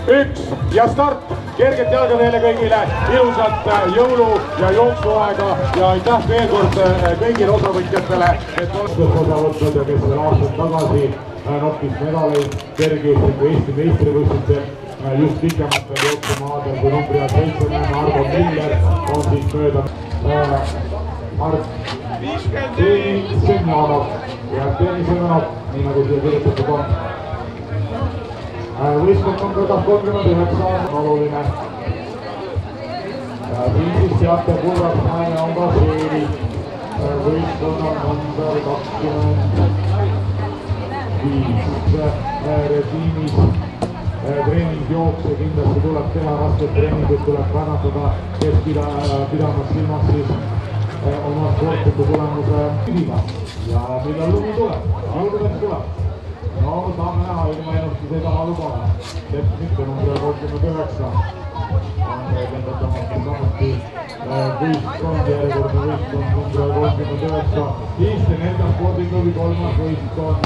1 ja start. Kerget jalga teile kõigile, ilusat jõulu- ja jooksuaega ja aitäh veel kord kõigile osavõtjatele, et osa võtnud ja kes veel aastaid tagasi noppis medaleid kergejõustiku Eesti meistrivõistlustel just pikematel jooksumaadel kui numbri 7 näeme Arvo Miller on siis mööda Mart Semjonov ja Tõnis Semjonov, nii nagu siia kirjutatud on. Võistkond on võtab 39, oluline. Siin siis teate pulvas naine on ka seeri. Võistkond on number 25 režiimis. Treeningjookse kindlasti tuleb teha, rasket treeningut tuleb kannatada, kes pidamas silmas siis oma sportliku tulemuse püsima. Ja millal lumi tuleb? Jõududeks tuleb. No saame näha, ilma ennustuse ei taha lubada. Sepp mitte number 39 on legendatamalt samuti võistkond, järjekordne võistkond number 39. Eesti Nelja spordiklubi 3. võistkond.